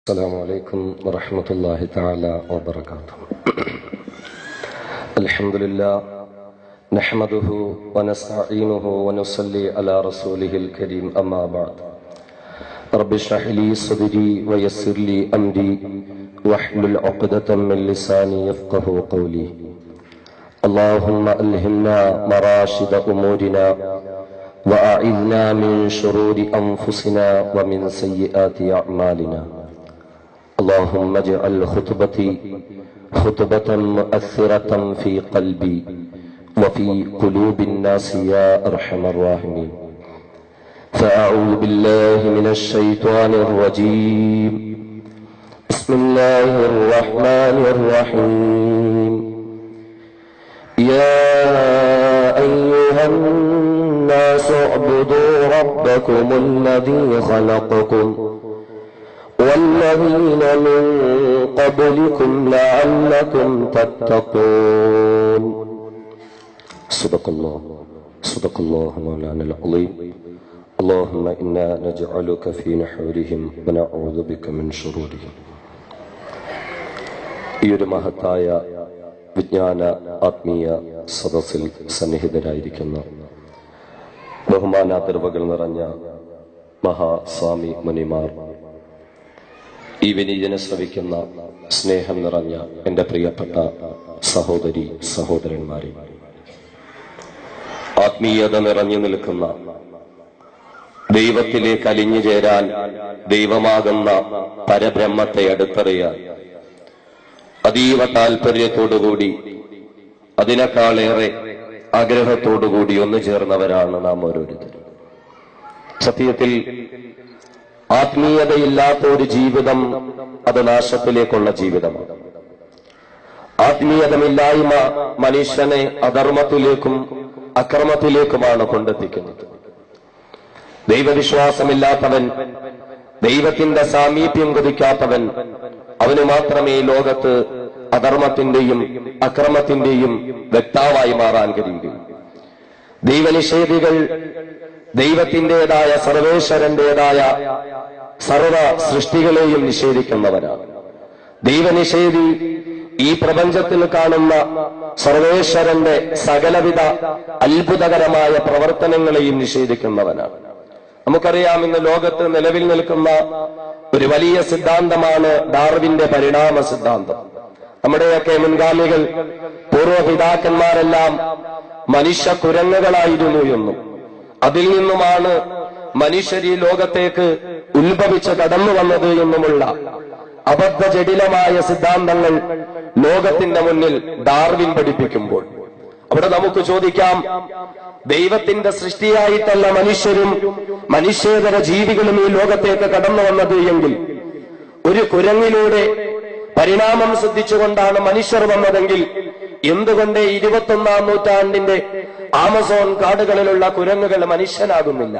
السلام عليكم ورحمة الله تعالى وبركاته. الحمد لله نحمده ونستعينه ونصلي على رسوله الكريم أما بعد. رب اشرح لي صدري ويسر لي أمري واحلل عقدة من لساني يفقه قولي. اللهم ألهمنا مراشد أمورنا وأعذنا من شرور أنفسنا ومن سيئات أعمالنا. اللهم اجعل خطبتي خطبة مؤثرة في قلبي وفي قلوب الناس يا أرحم الراحمين. فأعوذ بالله من الشيطان الرجيم. بسم الله الرحمن الرحيم. يا أيها الناس اعبدوا ربكم الذي خلقكم والذين من قبلكم لعلكم تتقون. صدق الله مولانا العظيم. اللهم إنا نجعلك في نحورهم ونعوذ بك من شرورهم. ഈ ഒരു മഹത്തായ വിജ്ഞാന ആത്മീയ സദസ്സിൽ സന്നിഹിതരായിരിക്കുന്ന ബഹുമാനാദരവുകൾ നിറഞ്ഞ മഹാസ്വാമി മുനിമാർ, ഈ വിനീതനെ ശ്രവിക്കുന്ന സ്നേഹം നിറഞ്ഞ എന്റെ പ്രിയപ്പെട്ട സഹോദരി സഹോദരന്മാരെ, ആത്മീയത നിറഞ്ഞു നിൽക്കുന്ന, ദൈവത്തിലേക്ക് അലിഞ്ഞു ചേരാൻ, ദൈവമാകുന്ന പരബ്രഹ്മത്തെ അടുത്തറിയാൻ അതീവ താല്പര്യത്തോടുകൂടി, അതിനേക്കാളേറെ ആഗ്രഹത്തോടുകൂടി ഒന്നു ചേർന്നവരാണ് നാം ഓരോരുത്തരും. സത്യത്തിൽ ആത്മീയതയില്ലാത്ത ഒരു ജീവിതം അത് നാശത്തിലേക്കുള്ള ജീവിതമാണ്. ആത്മീയതമില്ലായ്മ മനുഷ്യനെ അധർമ്മത്തിലേക്കും അക്രമത്തിലേക്കുമാണ് കൊണ്ടെത്തിക്കുന്നത്. ദൈവവിശ്വാസമില്ലാത്തവൻ, ദൈവത്തിന്റെ സാമീപ്യം കൊതിക്കാത്തവൻ, അവന് മാത്രമേ ലോകത്ത് അധർമ്മത്തിന്റെയും അക്രമത്തിന്റെയും വ്യക്താവായി മാറാൻ കഴിയൂ. ദൈവനിഷേധികൾ ദൈവത്തിൻ്റെതായ സർവേശ്വരന്റേതായ സർവ സൃഷ്ടികളെയും നിഷേധിക്കുന്നവരാണ്. ദൈവനിഷേധി ഈ പ്രപഞ്ചത്തിൽ കാണുന്ന സർവേശ്വരന്റെ സകലവിധ അത്ഭുതകരമായ പ്രവർത്തനങ്ങളെയും നിഷേധിക്കുന്നവനാണ്. നമുക്കറിയാം, ഇന്ന് ലോകത്ത് നിലവിൽ നിൽക്കുന്ന ഒരു വലിയ സിദ്ധാന്തമാണ് ഡാർവിന്റെ പരിണാമ സിദ്ധാന്തം. നമ്മുടെയൊക്കെ മുൻഗാമികൾ, പൂർവ്വപിതാക്കന്മാരെല്ലാം മനുഷ്യ കുരങ്ങുകളായിരുന്നു എന്നും അതിൽ നിന്നുമാണ് മനുഷ്യർ ഈ ലോകത്തേക്ക് ഉത്ഭവിച്ച് കടന്നു വന്നത് എന്നുമുള്ള അബദ്ധജടിലമായ സിദ്ധാന്തങ്ങൾ ലോകത്തിന്റെ മുന്നിൽ ഡാർവിൻ പഠിപ്പിക്കുമ്പോൾ അവിടെ നമുക്ക് ചോദിക്കാം, ദൈവത്തിന്റെ സൃഷ്ടിയായിട്ടല്ല മനുഷ്യരും മനുഷ്യേതര ജീവികളും ഈ ലോകത്തേക്ക് കടന്നു വന്നത് എങ്കിൽ, ഒരു കുരങ്ങിലൂടെ പരിണാമം സിദ്ധിച്ചുകൊണ്ടാണ് മനുഷ്യർ വന്നതെങ്കിൽ, എന്തുകൊണ്ട് 21ാം നൂറ്റാണ്ടിന്റെ ആമസോൺ കാടുകളിലുള്ള കുരങ്ങുകൾ മനുഷ്യനാകുന്നില്ല?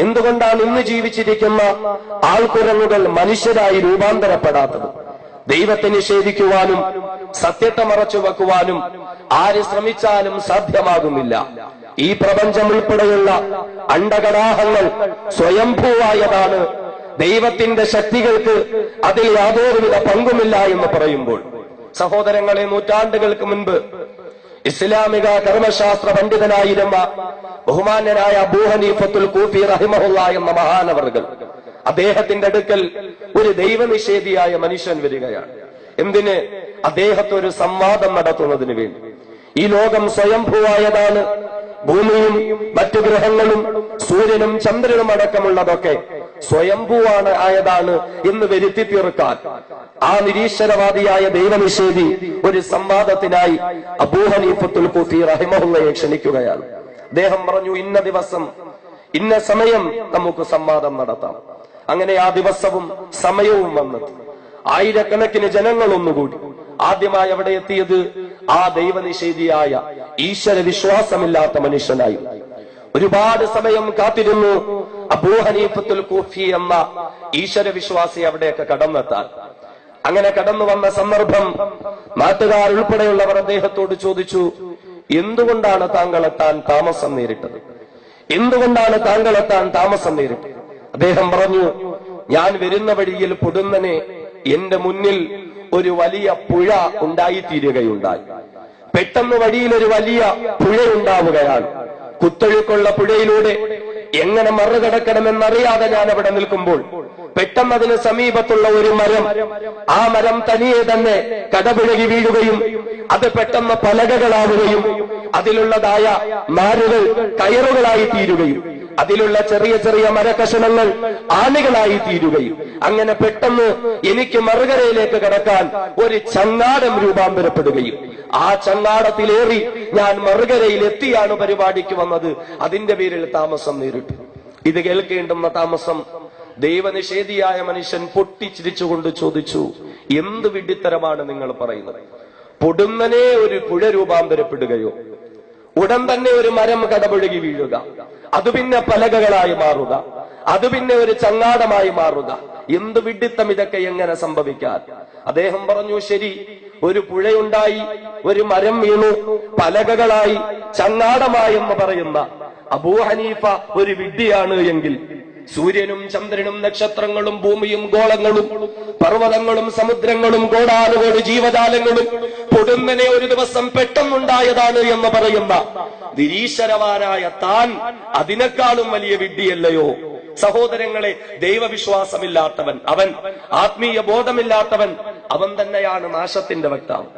എന്തുകൊണ്ടാണ് ഇന്ന് ജീവിച്ചിരിക്കുന്ന ആൾക്കുരങ്ങുകൾ മനുഷ്യരായി രൂപാന്തരപ്പെടാത്തത്? ദൈവത്തെ നിഷേധിക്കുവാനും സത്യത്തെ മറച്ചു വെക്കുവാനും ആര് ശ്രമിച്ചാലും സാധ്യമാകുന്നില്ല. ഈ പ്രപഞ്ചം ഉൾപ്പെടെയുള്ള അണ്ടകടാഹങ്ങൾ സ്വയംഭൂവായതാണ്. ദൈവത്തിന്റെ ശക്തികൾക്ക് അതിൽ യാതൊരുവിധ പങ്കുമില്ല എന്ന് പറയുമ്പോൾ, സഹോദരങ്ങളെ, നൂറ്റാണ്ടുകൾക്ക് മുൻപ് ഇസ്ലാമിക കർമ്മശാസ്ത്ര പണ്ഡിതനായിരുന്ന ബഹുമാന്യനായ അബൂ ഹനീഫത്തുൽ കൂഫി റഹിമഹുള്ള എന്ന മഹാനവർകൾ, അദ്ദേഹത്തിന്റെ അടുക്കൽ ഒരു ദൈവനിഷേധിയായ മനുഷ്യൻ വരികയാണ്. എന്തിന്? അദ്ദേഹത്തെ ഒരു സംവാദം നടത്തുന്നതിന് വേണ്ടി. ഈ ലോകം സ്വയംഭൂവായതാണ്. ഭൂമിയും മറ്റു ഗ്രഹങ്ങളും സൂര്യനും ചന്ദ്രനും അടക്കമുള്ളതൊക്കെ സ്വയംഭൂവാണ് ആയതാണ് എന്ന് വരുത്തി തീർക്കാൻ ആ നിരീശ്വരവാദിയായ ദൈവനിഷേധി ഒരു സംവാദത്തിനായി അബൂ ഹനീഫത്തുൽ കൂഫി റഹിമഹുള്ളയെ ക്ഷണിക്കുകയാണ്. അദ്ദേഹം പറഞ്ഞു, ഇന്ന ദിവസം ഇന്ന സമയം നമുക്ക് സംവാദം നടത്താം. അങ്ങനെ ആ ദിവസവും സമയവും വന്നത് ആയിരക്കണക്കിന് ജനങ്ങൾ ഒന്നുകൂടി. ആദ്യമായി അവിടെ എത്തിയത് ആ ദൈവനിഷേധിയായ ഈശ്വര വിശ്വാസമില്ലാത്ത മനുഷ്യനായി. ഒരുപാട് സമയം കാത്തിരുന്നു അബൂ ഹനീഫത്തുൽ കൂഫി എന്ന ഈശ്വര വിശ്വാസി അവിടെയൊക്കെ കടന്നെത്താൻ. അങ്ങനെ കടന്നു വന്ന സന്ദർഭം നാട്ടുകാർ ഉൾപ്പെടെയുള്ളവർ അദ്ദേഹത്തോട് ചോദിച്ചു, എന്തുകൊണ്ടാണ് താങ്കൾ എത്താൻ താമസം നേരിട്ടത്? എന്തുകൊണ്ടാണ് താങ്കൾ എത്താൻ താമസം നേരിട്ടത്? അദ്ദേഹം പറഞ്ഞു, ഞാൻ വരുന്ന വഴിയിൽ പൊടുന്നനെ എന്റെ മുന്നിൽ ഒരു വലിയ പുഴ ഉണ്ടായിത്തീരുകയുണ്ടായി. പെട്ടെന്ന് വഴിയിൽ ഒരു വലിയ പുഴയുണ്ടാവുകയാണ്. കുത്തൊഴുക്കുള്ള പുഴയിലൂടെ എങ്ങനെ മറുകടക്കണമെന്നറിയാതെ ഞാൻ അവിടെ നിൽക്കുമ്പോൾ പെട്ടെന്ന് അതിന് സമീപത്തുള്ള ഒരു മരം, ആ മരം തനിയെ തന്നെ കടപുഴകി വീഴുകയും അത് പെട്ടെന്ന് പലകകളാവുകയും അതിലുള്ളതായ നാരുകൾ കയറുകളായി തീരുകയും അതിലുള്ള ചെറിയ ചെറിയ മരകഷണങ്ങൾ ആണികളായി തീരുകയും അങ്ങനെ പെട്ടെന്ന് എനിക്ക് മറുകരയിലേക്ക് കടക്കാൻ ഒരു ചങ്ങാടം രൂപാന്തരപ്പെടുകയും ആ ചങ്ങാടത്തിലേറി ഞാൻ മറുകരയിൽ എത്തിയാണ് പരിപാടിക്ക് വന്നത്. അതിന്റെ പേരിൽ താമസം നേരിട്ടു. ഇത് കേൾക്കേണ്ടുന്ന താമസം ദൈവനിഷേധിയായ മനുഷ്യൻ പൊട്ടിച്ചിരിച്ചുകൊണ്ട് ചോദിച്ചു, എന്ത് വിഡ്ഢിത്തരമാണ് നിങ്ങൾ പറയുന്നത്? പൊടുന്നനെ ഒരു പുഴ രൂപാന്തരപ്പെടുകയോ, ഉടൻ തന്നെ ഒരു മരം കടപുഴകി വീഴുക, അത് പിന്നെ പലകകളായി മാറുക, അത് പിന്നെ ഒരു ചങ്ങാടമായി മാറുക, എന്ത് വിഡ്ഢിത്തം, ഇതൊക്കെ എങ്ങനെ സംഭവിക്കാൻ? അദ്ദേഹം പറഞ്ഞു, ശരി, ഒരു പുഴയുണ്ടായി, ഒരു മരം വീണു, പലകകളായി, ചങ്ങാടമായി എന്ന് പറയുന്ന അബൂ ഹനീഫ ഒരു വിഡ്ഢിയാണ് എങ്കിൽ സൂര്യനും ചന്ദ്രനും നക്ഷത്രങ്ങളും ഭൂമിയും ഗോളങ്ങളും പർവ്വതങ്ങളും സമുദ്രങ്ങളും കോടാനുകോടി ജീവജാലങ്ങളും പൊടുന്നനെ ഒരു ദിവസം പെട്ടെന്നുണ്ടായതാണ് എന്ന് പറയുന്ന നിരീശ്വരവാനായ താൻ അതിനേക്കാളും വലിയ വിഡ്ഢിയല്ലയോ? സഹോദരങ്ങളെ, ദൈവവിശ്വാസമില്ലാത്തവൻ, അവൻ ആത്മീയ ബോധമില്ലാത്തവൻ, അവൻ തന്നെയാണ് നാശത്തിന്റെ വക്താവ്.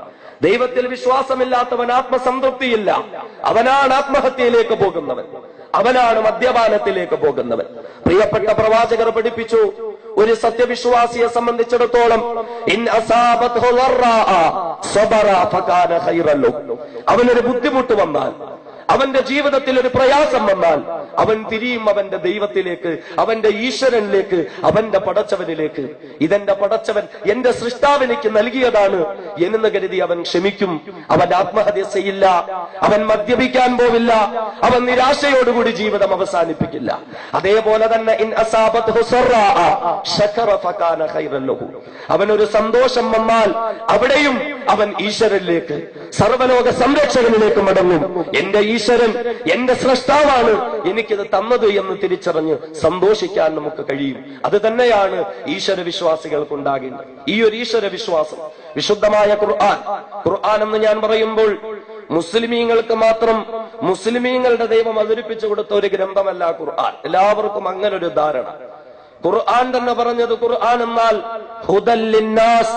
ദൈവത്തിൽ വിശ്വാസമില്ലാത്തവൻ ആത്മസംതൃപ്തിയില്ല, അവനാണ് ആത്മഹത്യയിലേക്ക് പോകുന്നവൻ, അവനാണ് മദ്യപാനത്തിലേക്ക് പോകുന്നവൻ. പ്രിയപ്പെട്ട പ്രവാചകർ പഠിപ്പിച്ചു, ഒരു സത്യവിശ്വാസിയെ സംബന്ധിച്ചിടത്തോളം അവനൊരു ബുദ്ധിമുട്ട് വന്നാൽ, അവന്റെ ജീവിതത്തിൽ ഒരു പ്രയാസം വന്നാൽ അവൻ തിരിയും അവന്റെ ദൈവത്തിലേക്ക്, അവന്റെ ഈശ്വരനിലേക്ക്, അവന്റെ പടച്ചവനിലേക്ക്. ഇതെന്റെ പടച്ചവൻ, എന്റെ സൃഷ്ടാവിനിക്ക് നൽകിയതാണ് എന്ന് കരുതി അവൻ ക്ഷമിക്കും. അവൻ ആത്മഹത്യ ചെയ്യില്ല, അവൻ മദ്യപിക്കാൻ പോവില്ല, അവൻ നിരാശയോടുകൂടി ജീവിതം അവസാനിപ്പിക്കില്ല. അതേപോലെ തന്നെ അവനൊരു സന്തോഷം വന്നാൽ അവിടെയും അവൻ ഈശ്വരനിലേക്ക്, സർവലോക സംരക്ഷകനിലേക്ക് മടങ്ങും. എന്റെ ഈശ്വരൻ എന്റെ സ്രഷ്ടാവാണ് എനിക്കിത് തന്നത് എന്ന് തിരിച്ചറിഞ്ഞ് സന്തോഷിക്കാൻ നമുക്ക് കഴിയും. അത് തന്നെയാണ് ഈശ്വര വിശ്വാസികൾക്കുണ്ടാകേണ്ടത്. ഈ ഒരു ഈശ്വര വിശ്വാസം വിശുദ്ധമായ ഖുർആൻ എന്ന് ഞാൻ പറയുമ്പോൾ മുസ്ലിമീങ്ങൾക്ക് മാത്രം മുസ്ലിമീങ്ങളുടെ ദൈവം അവതരിപ്പിച്ചു കൊടുത്ത ഒരു ഗ്രന്ഥമല്ല ഖുർആൻ. എല്ലാവർക്കും അങ്ങനെ ഒരു ധാരണ. ഖുർആൻ തന്നെ പറഞ്ഞത്, ഖുർആൻ എന്നാൽ ഹുദൽ ലിന്നാസ്,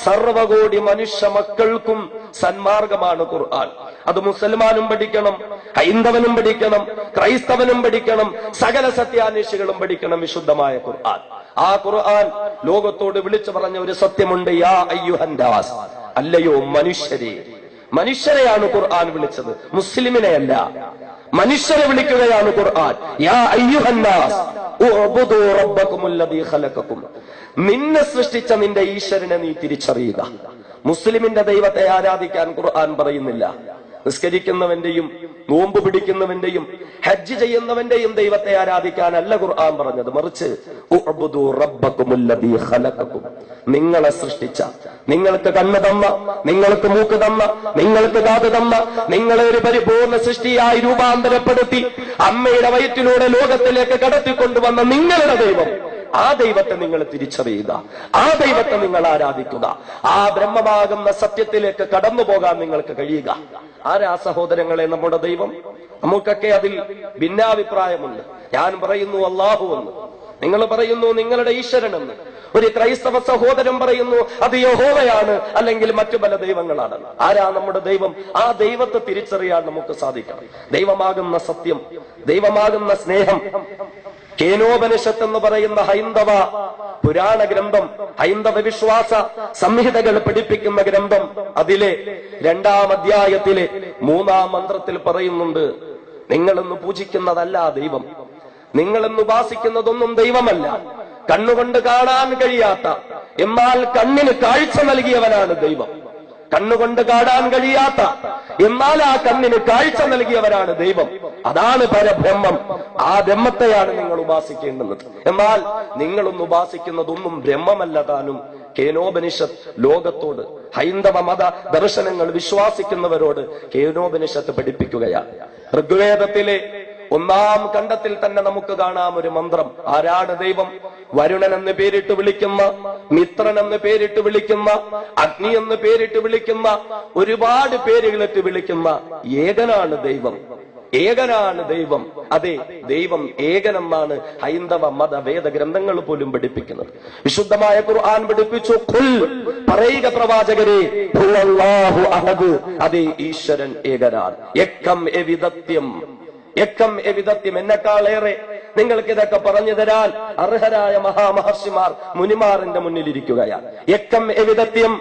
സർവകോടി മനുഷ്യ മക്കൾക്കും സന്മാർഗമാണ് ഖുർആൻ. അത് മുസൽമാനും പഠിക്കണം, ഹൈന്ദവനും പഠിക്കണം, ക്രൈസ്തവനും പഠിക്കണം, സകല സത്യാന്വേഷികളും പഠിക്കണം വിശുദ്ധമായ ഖുർആൻ. ആ ഖുർആൻ ലോകത്തോട് വിളിച്ചു പറഞ്ഞ ഒരു സത്യമുണ്ട്, യാ അയ്യുഹന്നാസ്, അല്ലയോ മനുഷ്യരെ. മനുഷ്യരെയാണ് ഖുർആൻ വിളിച്ചത്, മുസ്ലിമിനെയല്ല. മനുഷ്യരെ വിളിക്കുകയാണ് ഖുർആൻ. യാ അയ്യുഹന്നാസ് ഉഅ്ബുദൂ റബ്ബകുമുല്ലദീ ഖലഖകും, നിന്നെ സൃഷ്ടിച്ച നിന്റെ ഈശ്വരനെ നീ തിരിച്ചറിയുക. മുസ്ലിമിന്റെ ദൈവത്തെ ആരാധിക്കാൻ ഖുർആൻ പറയുന്നില്ല. നിസ്കരിക്കുന്നവന്റെയും നോമ്പ് പിടിക്കുന്നവന്റെയും ഹജ്ജ് ചെയ്യുന്നവന്റെയും ദൈവത്തെ ആരാധിക്കാനല്ല ഖുർആൻ പറഞ്ഞത്, മറിച്ച് ഉഅ്ബുദൂ റബ്ബകുമുല്ലദീ ഖലഖകും, നിങ്ങളെ സൃഷ്ടിച്ച, നിങ്ങൾക്ക് കണ്ണ് തന്ന, നിങ്ങൾക്ക് മൂക്ക് തന്ന, നിങ്ങൾക്ക് കാത് തന്ന, നിങ്ങളെ ഒരു പരിപൂർണ സൃഷ്ടിയായി രൂപാന്തരപ്പെടുത്തി അമ്മയുടെ വയറ്റിലൂടെ ലോകത്തിലേക്ക് കടത്തിക്കൊണ്ടുവന്ന നിങ്ങളുടെ ദൈവം, ആ ദൈവത്തെ നിങ്ങൾ തിരിച്ചറിയുക, ആ ദൈവത്തെ നിങ്ങൾ ആരാധിക്കുക. ആ ബ്രഹ്മമാകുന്ന സത്യത്തിലേക്ക് കടന്നു പോകാൻ നിങ്ങൾക്ക് കഴിയുക. ആരാ സഹോദരങ്ങളെ നമ്മുടെ ദൈവം? നമുക്കൊക്കെ അതിൽ ഭിന്നാഭിപ്രായമുണ്ട്. ഞാൻ പറയുന്നു അല്ലാഹു എന്ന്, നിങ്ങൾ പറയുന്നു നിങ്ങളുടെ ഈശ്വരനെന്ന്. ഒരു ക്രൈസ്തവ സഹോദരൻ പറയുന്നു അത് യഹോവയാണ്, അല്ലെങ്കിൽ മറ്റു പല ദൈവങ്ങളാണ്. ആരാ നമ്മുടെ ദൈവം? ആ ദൈവത്തെ തിരിച്ചറിയാൻ നമുക്ക് സാധിക്കണം. ദൈവമാകുന്ന സത്യം, ദൈവമാകുന്ന സ്നേഹം. കേനോപനിഷത്ത് എന്ന് പറയുന്ന ഹൈന്ദവ പുരാണ ഗ്രന്ഥം, ഹൈന്ദവ വിശ്വാസ സംഹിതകൾ പഠിപ്പിക്കുന്ന ഗ്രന്ഥം, അതിലെ 2-ാം അധ്യായത്തിലെ 3-ാം മന്ത്രത്തിൽ പറയുന്നുണ്ട്, നിങ്ങളെന്ന് പൂജിക്കുന്നതല്ല ദൈവം, നിങ്ങളെന്ന് ഉപാസിക്കുന്നതൊന്നും ദൈവമല്ല. കണ്ണുകൊണ്ട് കാണാൻ കഴിയാത്ത, എന്നാൽ കണ്ണിന് കാഴ്ച നൽകിയവനാണ് ദൈവം. കണ്ണുകൊണ്ട് കാണാൻ കഴിയാത്ത, എന്നാൽ ആ കണ്ണിന് കാഴ്ച നൽകിയവരാണ് ദൈവം. അതാണ് പരബ്രഹ്മം. ആ ബ്രഹ്മത്തെയാണ് നിങ്ങൾ ഉപാസിക്കേണ്ടുന്നത്. എന്നാൽ നിങ്ങളൊന്ന് ഉപാസിക്കുന്നതൊന്നും ബ്രഹ്മമല്ല താനും. കേനോപനിഷത്ത് ലോകത്തോട്, ഹൈന്ദവ മത ദർശനങ്ങൾ വിശ്വാസിക്കുന്നവരോട് കേനോപനിഷത്ത് പഠിപ്പിക്കുകയാണ്. ഋഗ്വേദത്തിലെ ഒന്നാം ഖണ്ഡത്തിൽ തന്നെ നമുക്ക് കാണാം ഒരു മന്ത്രം. ആരാണ് ദൈവം? വരുണൻ എന്ന് പേരിട്ട് വിളിക്കുന്ന, മിത്രൻ എന്ന് പേരിട്ട് വിളിക്കുന്ന, അഗ്നി എന്ന് പേരിട്ട് വിളിക്കുന്ന, ഒരുപാട് പേരുകളിട്ട് വിളിക്കുന്ന ഏകനാണ് ദൈവം. ഏകനാണ് ദൈവം. അതെ, ദൈവം ഏകനെന്നാണ് ഹൈന്ദവ മത വേദ ഗ്രന്ഥങ്ങൾ പോലും പഠിപ്പിക്കുന്നത്. വിശുദ്ധമായ ഖുർആൻ പഠിപ്പിച്ചു, ഖുൽ, പറയുക പ്രവാചകരെ, ഹുവല്ലാഹു അഹദ്, അതെ, ഈശ്വരൻ ഏകനാണ്. എക്കം എവിധത്യം, എക്കം എവിധത്യം. എന്നെക്കാളേറെ നിങ്ങൾക്ക് ഇതൊക്കെ പറഞ്ഞു തരാൻ അർഹരായ മഹാമഹർഷിമാർ മുനിമാറിന്റെ മുന്നിലിരിക്കുകയാണ്. എക്കം എവിധത്യം.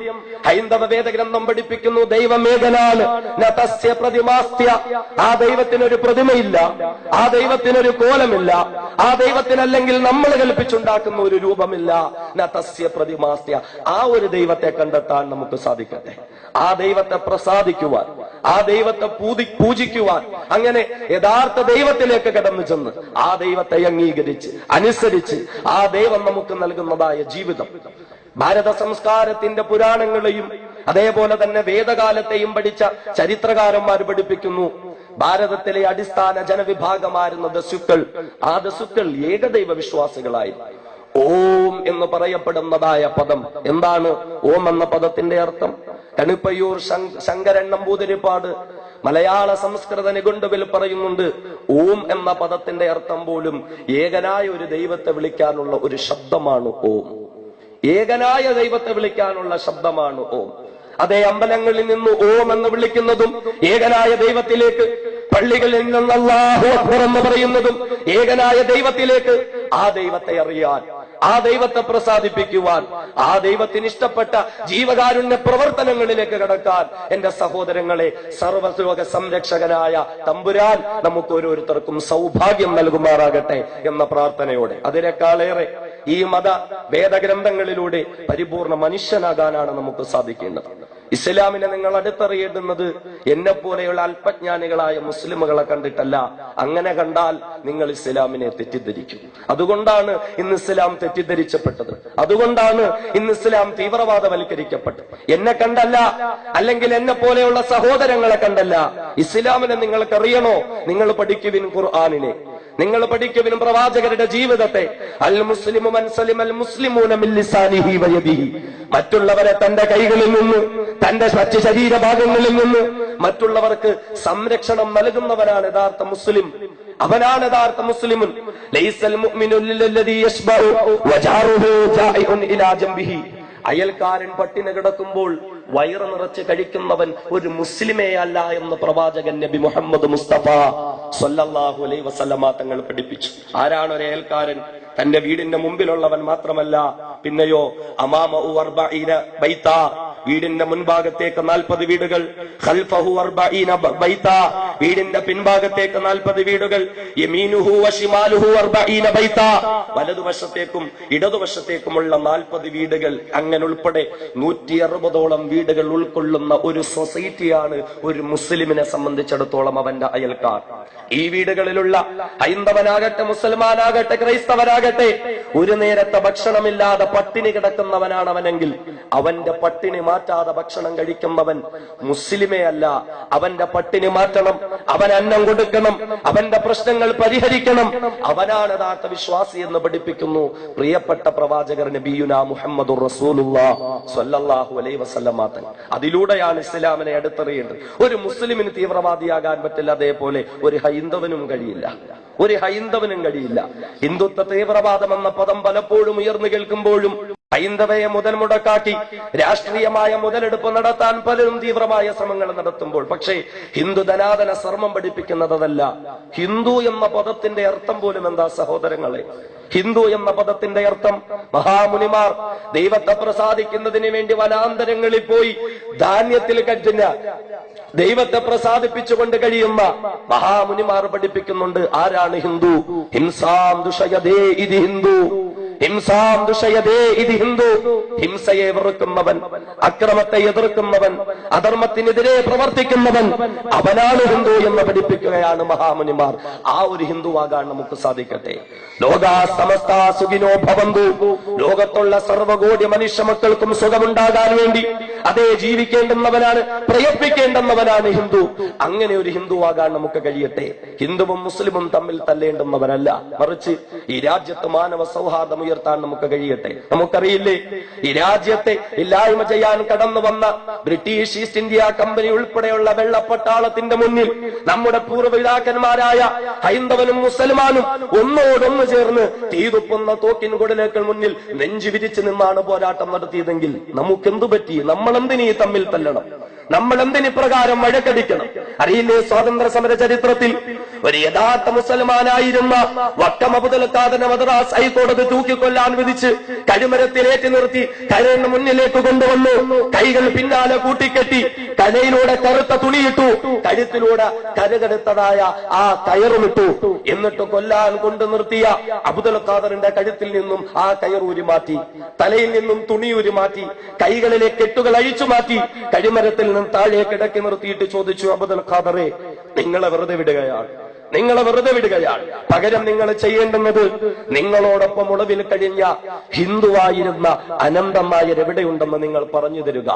ഹൈന്ദവ വേദഗ്രന്ഥം പഠിപ്പിക്കുന്നു, ദൈവം ഏകനാണ്. നതസ്യ പ്രതിമാസ്ത്യ, ആ ദൈവത്തിനൊരു പ്രതിമയില്ല, ആ ദൈവത്തിനൊരു കോലമില്ല, ആ ദൈവത്തിനല്ലെങ്കിൽ നമ്മൾ കൽപ്പിച്ചുണ്ടാക്കുന്ന ഒരു രൂപമില്ല. നതസ്യ പ്രതിമാസ്ത്യ. ആ ഒരു ദൈവത്തെ കണ്ടെത്താൻ നമുക്ക് സാധിക്കട്ടെ. ആ ദൈവത്തെ പ്രസാദിക്കുവാൻ, ആ ദൈവത്തെ പൂജിക്കുവാൻ, അങ്ങനെ യഥാർത്ഥ ദൈവത്തിലേക്ക് കടന്നു ചെന്ന് ആ ദൈവത്തെ അംഗീകരിച്ച് അനുസരിച്ച് ആ ദൈവം നമുക്ക് നൽകുന്നതായ ജീവിതം. ഭാരത സംസ്കാരത്തിന്റെ പുരാണങ്ങളെയും അതേപോലെ തന്നെ വേദകാലത്തെയും പഠിച്ച ചരിത്രകാരന്മാർ പഠിപ്പിക്കുന്നു, ഭാരതത്തിലെ അടിസ്ഥാന ജനവിഭാഗമായിരുന്ന ദസ്യുക്കൾ, ആ ദസ്യുക്കൾ ഏകദൈവ വിശ്വാസികളായി. ഓം എന്ന് പറയപ്പെടുന്നതായ പദം എന്താണ്? ഓം എന്ന പദത്തിന്റെ അർത്ഥം കണിപ്പയ്യൂർ ശങ്കരൻ നമ്പൂതിരിപ്പാട് മലയാള സംസ്കൃത നിഘണ്ടുവിൽ പറയുന്നുണ്ട്, ഓം എന്ന പദത്തിന്റെ അർത്ഥം പോലും ഏകനായ ഒരു ദൈവത്തെ വിളിക്കാനുള്ള ഒരു ശബ്ദമാണ് ഓം. ഏകനായ ദൈവത്തെ വിളിക്കാനുള്ള ശബ്ദമാണ് ഓം. അതേ, അമ്പലങ്ങളിൽ നിന്ന് ഓം എന്ന് വിളിക്കുന്നതും ഏകനായ ദൈവത്തിലേക്ക്, പള്ളികളിൽ നിന്ന് അല്ലാഹു അക്ബർ എന്ന് പറയുന്നതും ഏകനായ ദൈവത്തിലേക്ക്, ആ ദൈവത്തെ അറിയാൻ, ആ ദൈവത്തെ പ്രസാദിപ്പിക്കുവാൻ, ആ ദൈവത്തിന് ഇഷ്ടപ്പെട്ട ജീവകാരുണ്യ പ്രവർത്തനങ്ങളിലേക്ക് കടക്കാൻ എന്റെ സഹോദരങ്ങളെ സർവ്വലോക സംരക്ഷകനായ തമ്പുരാൻ നമുക്ക് ഓരോരുത്തർക്കും സൗഭാഗ്യം നൽകുമാറാകട്ടെ എന്ന പ്രാർത്ഥനയോടെ, അതിനേക്കാളേറെ ഈ മത വേദഗ്രന്ഥങ്ങളിലൂടെ പരിപൂർണ മനുഷ്യനാകാനാണ് നമുക്ക് സാധിക്കേണ്ടത്. ഇസ്ലാമിനെ നിങ്ങൾ അടുത്തറിയേണ്ടുന്നത് എന്നെ പോലെയുള്ള അല്പജ്ഞാനികളായ മുസ്ലിമുകളെ കണ്ടിട്ടല്ല. അങ്ങനെ കണ്ടാൽ നിങ്ങൾ ഇസ്ലാമിനെ തെറ്റിദ്ധരിക്കും. അതുകൊണ്ടാണ് ഇന്ന് ഇസ്ലാം തെറ്റിദ്ധരിച്ചപ്പെട്ടത്. അതുകൊണ്ടാണ് ഇന്ന് ഇസ്ലാം തീവ്രവാദവൽക്കരിക്കപ്പെട്ടത്. എന്നെ കണ്ടല്ല, അല്ലെങ്കിൽ എന്നെ പോലെയുള്ള സഹോദരങ്ങളെ കണ്ടല്ല. ഇസ്ലാമിനെ നിങ്ങൾക്കറിയണോ? നിങ്ങൾ പഠിക്കുവിൻ ഖുർആനിനെ, നിങ്ങൾ പഠിക്കുവിൻ പ്രവാചകരുടെ ജീവിതത്തെ. അൽ മുസ്ലിമു മൻ സലിമൽ മുസ്ലിമൂന മിൻ ലിസാനിഹി വയദിഹി. മറ്റുള്ളവരെ തന്റെ കൈകളിൽ നിന്ന്, തന്റെ ശരീരഭാഗങ്ങളിൽ നിന്ന് മറ്റുള്ളവർക്ക് സംരക്ഷണം നൽകുന്നവനാണ് യഥാർത്ഥ മുസ്ലിം. അവനാണ് യഥാർത്ഥ മുസ്ലിമുൻ. ലൈസൽ മുഅ്മിനു ലില്ലദീ യശ്ബഉ വജാറുഹു ജാഇഉൻ ഇലാ ജംബിഹി. അയൽക്കാരൻ പട്ടിണി കിടക്കുമ്പോൾ വയറ് നിറച്ച് കഴിക്കുന്നവൻ ഒരു മുസ്ലിമേ അല്ല എന്ന് പ്രവാചകൻ നബി മുഹമ്മദ് മുസ്തഫ സ്വല്ലല്ലാഹു അലൈഹി വസല്ലമ തങ്ങൾ പഠിപ്പിച്ചു. ആരാണ് ഒരു അയൽക്കാരൻ? തന്റെ വീടിന്റെ മുമ്പിലുള്ളവൻ മാത്രമല്ല, പിന്നെയോ അമാമഹു 40 ബൈത, വീടിന്റെ മുൻഭാഗത്തേക്ക് 40 വീടുകൾ, ഖൽഫഹു 40 ബൈത, വീടിന്റെ പിൻഭാഗത്തേക്ക് 40 വീടുകൾ, യമീനുഹു വശിമാലുഹു 40 ബൈത, വലതുവശത്തേക്കും ഇടതുവശത്തേക്കുമുള്ള 40 വീടുകൾ. അങ്ങനെ ഉൾപ്പെടെ 160ഓളം വീടുകൾ ഉൾക്കൊള്ളുന്ന ഒരു സൊസൈറ്റിയാണ് ഒരു മുസ്ലിമിനെ സംബന്ധിച്ചിടത്തോളം അവന്റെ അയൽക്കാർ. ഈ വീടുകളിലുള്ള ഹൈന്ദവനാകട്ടെ, മുസൽമാനാകട്ടെ, ക്രൈസ്തവനാകട്ടെ, ഒരു നേരത്തെ ഭക്ഷണമില്ലാതെ പട്ടിണി കിടക്കുന്നവനാണ് അവനെങ്കിൽ അവന്റെ പട്ടിണി മാറ്റാതെ ഭക്ഷണം കഴിക്കുന്നവൻ മുസ്ലിമേ അല്ല. അവന്റെ പട്ടിണി മാറ്റണം, അവൻ അന്നം കൊടുക്കണം, അവന്റെ പ്രശ്നങ്ങൾ പരിഹരിക്കണം. അവനാണ് യഥാർത്ഥ വിശ്വാസി എന്ന് പഠിപ്പിക്കുന്നു പ്രിയപ്പെട്ട പ്രവാചകർ നബിയുനാ മുഹമ്മദുർ റസൂലുള്ളാഹി സ്വല്ലല്ലാഹു അലൈഹി വസല്ലമ. അതിലൂടെയാണ് ഇസ്ലാമിനെ അടുത്തറിയേണ്ടത്. ഒരു മുസ്ലിമിന് തീവ്രവാദിയാകാൻ പറ്റില്ല, അതേപോലെ ഒരു ഹൈന്ദവനും കഴിയില്ല, ഒരു ഹൈന്ദവനും കഴിയില്ല. ഹിന്ദുത്വ തീവ്രവാദം എന്ന പദം പലപ്പോഴും ഉയർന്നു കേൾക്കുമ്പോഴും ഹൈന്ദവയെ മുതൽ മുടക്കാക്കി രാഷ്ട്രീയമായ മുതലെടുപ്പ് നടത്താൻ പലരും തീവ്രമായ ശ്രമങ്ങൾ നടത്തുമ്പോൾ, പക്ഷേ ഹിന്ദു ധനാതന സർമ്മം പഠിപ്പിക്കുന്നതല്ല. ഹിന്ദു എന്ന പദത്തിന്റെ അർത്ഥം പോലും എന്താ സഹോദരങ്ങളെ? ഹിന്ദു എന്ന പദത്തിന്റെ അർത്ഥം മഹാമുനിമാർ ദൈവത്തെ പ്രസാദിക്കുന്നതിന് വേണ്ടി വനാന്തരങ്ങളിൽ പോയി ധാന്യത്തിൽ കറ്റുന്ന ദൈവത്തെ പ്രസാദിപ്പിച്ചുകൊണ്ട് കഴിയുന്ന മഹാമുനിമാർ പഠിപ്പിക്കുന്നുണ്ട്. ആരാണ് ഹിന്ദു? ഹിംസാം ദുഷയതേ ഇത് ഹിന്ദു, ഹിംസാം ദുഷയതേ ഇത് ഹിന്ദു. ഹിംസയെ വെറുക്കുന്നവൻ, അക്രമത്തെ എതിർക്കുന്നവൻ, അധർമ്മത്തിനെതിരെ പ്രവർത്തിക്കുന്നവൻ, അവനാണ് ഹിന്ദു എന്ന് പഠിപ്പിക്കുകയാണ് മഹാമുനിമാർ. ആ ഒരു ഹിന്ദുവാകാൻ നമുക്ക് സാധിക്കട്ടെ. ലോകാ സമസ്ത സുഖിനോ ഭവന്തു. ലോകത്തുള്ള സർവ്വകോടി മനുഷ്യ മക്കൾക്കും സുഖമുണ്ടാകാൻ വേണ്ടി അതേ ജീവിക്കേണ്ടുന്നവനാണ്, പ്രയത്നിക്കേണ്ടുന്നവനാണ് ഹിന്ദു. അങ്ങനെ ഒരു ഹിന്ദുവാകാൻ നമുക്ക് കഴിയട്ടെ. ഹിന്ദുവും മുസ്ലിമും തമ്മിൽ തല്ലേണ്ടുന്നവരല്ല, മറിച്ച് ഈ രാജ്യത്ത് മാനവ സൗഹാർദ്ദം ഉയർത്താൻ നമുക്ക് കഴിയട്ടെ. നമുക്കറിയില്ലേ, ഈ രാജ്യത്തെ ഇല്ലായ്മ ചെയ്യാൻ കടന്നു വന്ന ബ്രിട്ടീഷ് ഈസ്റ്റ് ഇന്ത്യ കമ്പനി ഉൾപ്പെടെയുള്ള വെള്ളപ്പട്ടാളത്തിന്റെ മുന്നിൽ നമ്മുടെ പൂർവ്വപിതാക്കന്മാരായ ഹൈന്ദവനും മുസൽമാനും ഒന്നോടൊന്ന് ചേർന്ന് തീതുപ്പുന്ന തോക്കിൻ കുടലേക്കൾ മുന്നിൽ നെഞ്ചു വിരിച്ചു നിന്നാണ് പോരാട്ടം നടത്തിയതെങ്കിൽ നമുക്കെന്തു പറ്റി? നമ്മളെന്തിനീ തമ്മിൽ തല്ലണം? നമ്മളെന്തിന് പ്രകാരം വഴക്കടിക്കണം? അറിയില്ലേ, സ്വാതന്ത്ര്യ സമര ചരിത്രത്തിൽ ഒരു യഥാർത്ഥ മുസൽമാനായിരുന്ന വക്കം അബ്ദുൽ ഖാദറിനെ മദ്രാസ് ഹൈക്കോടതി തൂക്കിക്കൊല്ലാൻ വിധിച്ച് കഴിമരത്തിലേറ്റി നിർത്തി കരയുടെ മുന്നിലേക്ക് കൊണ്ടുവന്നു. കൈകൾ പിന്നാലെ കൂട്ടിക്കെട്ടി കലയിലൂടെ കറുത്ത തുണിയിട്ടു, കഴുത്തിലൂടെ കരുകെടുത്തതായ ആ കയറുമിട്ടു. എന്നിട്ട് കൊല്ലാൻ കൊണ്ടു നിർത്തിയ അബ്ദുൽ ഖാദറിന്റെ കഴുത്തിൽ നിന്നും ആ കയറൂരി മാറ്റി, തലയിൽ നിന്നും തുണിയൂരി മാറ്റി, കൈകളിലെ കെട്ടുകൾ അഴിച്ചു മാറ്റി, കഴിമരത്തിൽ നിന്നും താഴേക്ക് ഇടക്കി നിർത്തിയിട്ട് ചോദിച്ചു, അബ്ദുൽ ഖാദറെ, നിങ്ങളെ വെറുതെ വിടുകയാണ്, നിങ്ങളെ വെറുതെ വിടുകയാണ്. പകരം നിങ്ങൾ ചെയ്യേണ്ടുന്നത് നിങ്ങളോടൊപ്പം ഒളിവിൽ കഴിഞ്ഞ ഹിന്ദുവായിരുന്ന അനന്തൻ നായർ എവിടെയുണ്ടെന്ന് നിങ്ങൾ പറഞ്ഞു തരിക.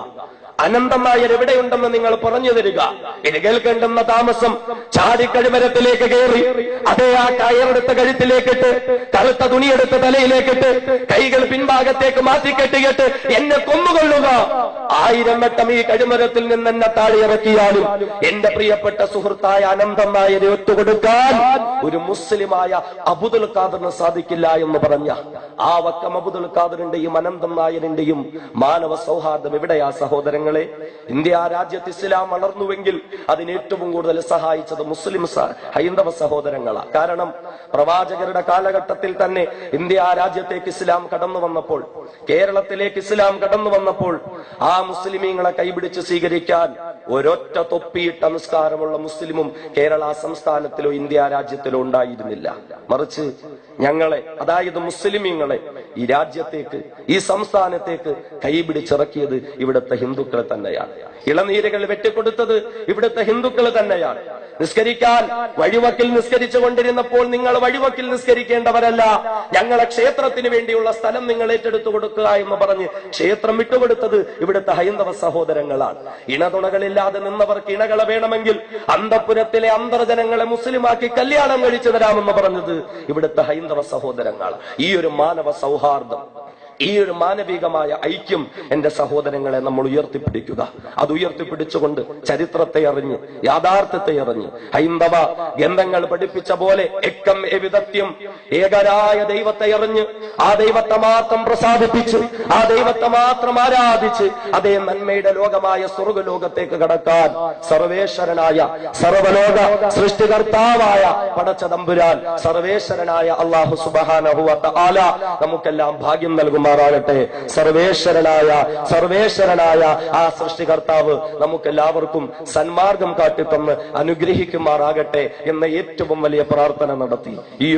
അനന്തൻ നായർ എവിടെയുണ്ടെന്ന് നിങ്ങൾ പറഞ്ഞു തരിക. ഇത് കേൾക്കേണ്ടുന്ന താമസം ചാടിക്കഴിമരത്തിലേക്ക് കയറി അതേ ആ കയറെടുത്ത കഴുത്തിലേക്കിട്ട് കറുത്ത തുണിയെടുത്ത് തലയിലേക്കിട്ട് കൈകൾ പിൻഭാഗത്തേക്ക് മാറ്റിക്കെട്ടിയിട്ട് എന്നെ കൊന്നുകൊള്ളുക, 1000 വട്ടം ഈ കഴിമരത്തിൽ നിന്ന് എന്നെ താഴെ ഇറക്കിയാലും എന്റെ പ്രിയപ്പെട്ട സുഹൃത്തായ അനന്തൻ നായരെ ഒത്തുകൊടുക്കാൻ ഒരു മുസ്ലിമായ അബ്ദുൽ ഖാദറിന് സാധിക്കില്ല എന്ന് പറഞ്ഞ ആ വക്കം അബ്ദുൽ ഖാദറിന്റെയും അനന്തൻ നായരിന്റെയും മാനവ സൗഹാർദ്ദം എവിടെയാ സഹോദരങ്ങളെ? ഇന്ത്യ രാജ്യത്ത് ഇസ്ലാം വളർന്നുവെങ്കിൽ അതിന് ഏറ്റവും കൂടുതൽ സഹായിച്ചത് മുസ്ലിം ഹൈന്ദവ സഹോദരങ്ങളാണ്. കാരണം പ്രവാചകരുടെ കാലഘട്ടത്തിൽ തന്നെ ഇന്ത്യ രാജ്യത്തേക്ക് ഇസ്ലാം കടന്നു വന്നപ്പോൾ, കേരളത്തിലേക്ക് ഇസ്ലാം കടന്നു വന്നപ്പോൾ ആ മുസ്ലിമീങ്ങളെ കൈപിടിച്ച് സ്വീകരിക്കാൻ ഒരൊറ്റ തൊപ്പിയിട്ട നിസ്കാരമുള്ള മുസ്ലിമും കേരള സംസ്ഥാനത്തിലോ ഇന്ത്യ രാജ്യത്തിലോ ഉണ്ടായിരുന്നില്ല. മറിച്ച് ഞങ്ങളെ, അതായത് മുസ്ലിമീങ്ങളെ ഈ രാജ്യത്തേക്ക്, ഈ സംസ്ഥാനത്തേക്ക് കൈപിടിച്ചിറക്കിയത് ഇവിടുത്തെ ഹിന്ദുക്കളെ തന്നെയാണ്. ഇളനീരുകൾ വെട്ടിക്കൊടുത്തത് ഇവിടുത്തെ ഹിന്ദുക്കൾ തന്നെയാണ്. നിസ്കരിക്കാൻ വഴിവക്കിൽ നിസ്കരിച്ചു കൊണ്ടിരുന്നപ്പോൾ നിങ്ങൾ വഴിവക്കിൽ നിസ്കരിക്കേണ്ടവരല്ല, ഞങ്ങളെ ക്ഷേത്രത്തിന് വേണ്ടിയുള്ള സ്ഥലം നിങ്ങൾ ഏറ്റെടുത്തു കൊടുക്കുക എന്ന് പറഞ്ഞ് ക്ഷേത്രം വിട്ടുകൊടുത്തത് ഇവിടുത്തെ ഹൈന്ദവ സഹോദരങ്ങളാണ്. ഇണതുണകളില്ലാതെ നിന്നവർക്ക് ഇണകളെ വേണമെങ്കിൽ അന്തപുരത്തിലെ അന്തർജനങ്ങളെ മുസ്ലിമാക്കി കല്യാണം കഴിച്ചു തരാമെന്ന് പറഞ്ഞത് ഇവിടുത്തെ ഹൈന്ദവ സഹോദരങ്ങൾ. ഈ ഒരു മാനവ സൗഹാർദ്ദം, ഈ ഒരു മാനവികമായ ഐക്യം എന്റെ സഹോദരങ്ങളെ നമ്മൾ ഉയർത്തിപ്പിടിക്കുക. അത് ഉയർത്തിപ്പിടിച്ചുകൊണ്ട് ചരിത്രത്തെ അറിഞ്ഞ് യാഥാർത്ഥ്യത്തെ അറിഞ്ഞ് ഹൈന്ദവ ഗ്രന്ഥങ്ങൾ പഠിപ്പിച്ച പോലെ എക്കം എവിധത്യം, ഏകരായ ദൈവത്തെ അറിഞ്ഞ് ആ ദൈവത്തെ മാത്രം പ്രസാദിപ്പിച്ച് ആ ദൈവത്തെ മാത്രം ആരാധിച്ച് അതേ നന്മയുടെ ലോകമായ സ്വർഗ്ഗലോകത്തേക്ക് കടക്കാൻ സർവേശ്വരനായ സർവലോക സൃഷ്ടികർത്താവായ പടച്ച തമ്പുരാൻ സർവേശ്വരനായ അല്ലാഹു സുബ്ഹാനഹു വ തആല നമുക്കെല്ലാം ഭാഗ്യം നൽകും. സർവേശ്വരനായ ആ സൃഷ്ടികർത്താവ് നമുക്കെല്ലാവർക്കും സന്മാർഗം കാട്ടിത്തന്ന് അനുഗ്രഹിക്കുമാറാകട്ടെ എന്ന ഏറ്റവും വലിയ പ്രാർത്ഥന നടത്തി ഈ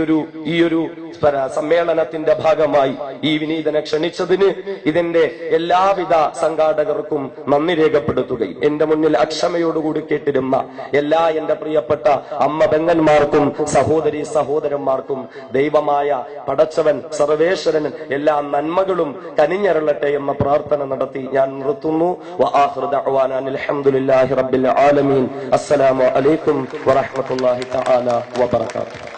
ഒരു സമ്മേളനത്തിന്റെ ഭാഗമായി ഈ വിനീതനെ ക്ഷണിച്ചതിന് ഇതിന്റെ എല്ലാവിധ സംഘാടകർക്കും നന്ദി രേഖപ്പെടുത്തുകയും എന്റെ മുന്നിൽ അക്ഷമയോടുകൂടി കേട്ടിരുന്ന എല്ലാ എന്റെ പ്രിയപ്പെട്ട അമ്മ പെങ്ങന്മാർക്കും സഹോദരി സഹോദരന്മാർക്കും ദൈവമായ പടച്ചവൻ സർവേശ്വരൻ എല്ലാ നന്മകളും കനിഞ്ഞരളട്ടെ എന്ന പ്രാർത്ഥന നടത്തി ഞാൻ നിർത്തുന്നു. വആഖിറു ദഅ്വാനാ അൽഹംദുലില്ലാഹി റബ്ബിൽ ആലമീൻ. അസ്സലാമു അലൈക്കും വറഹ്മത്തുള്ളാഹി തആല വബറകാതുഹു.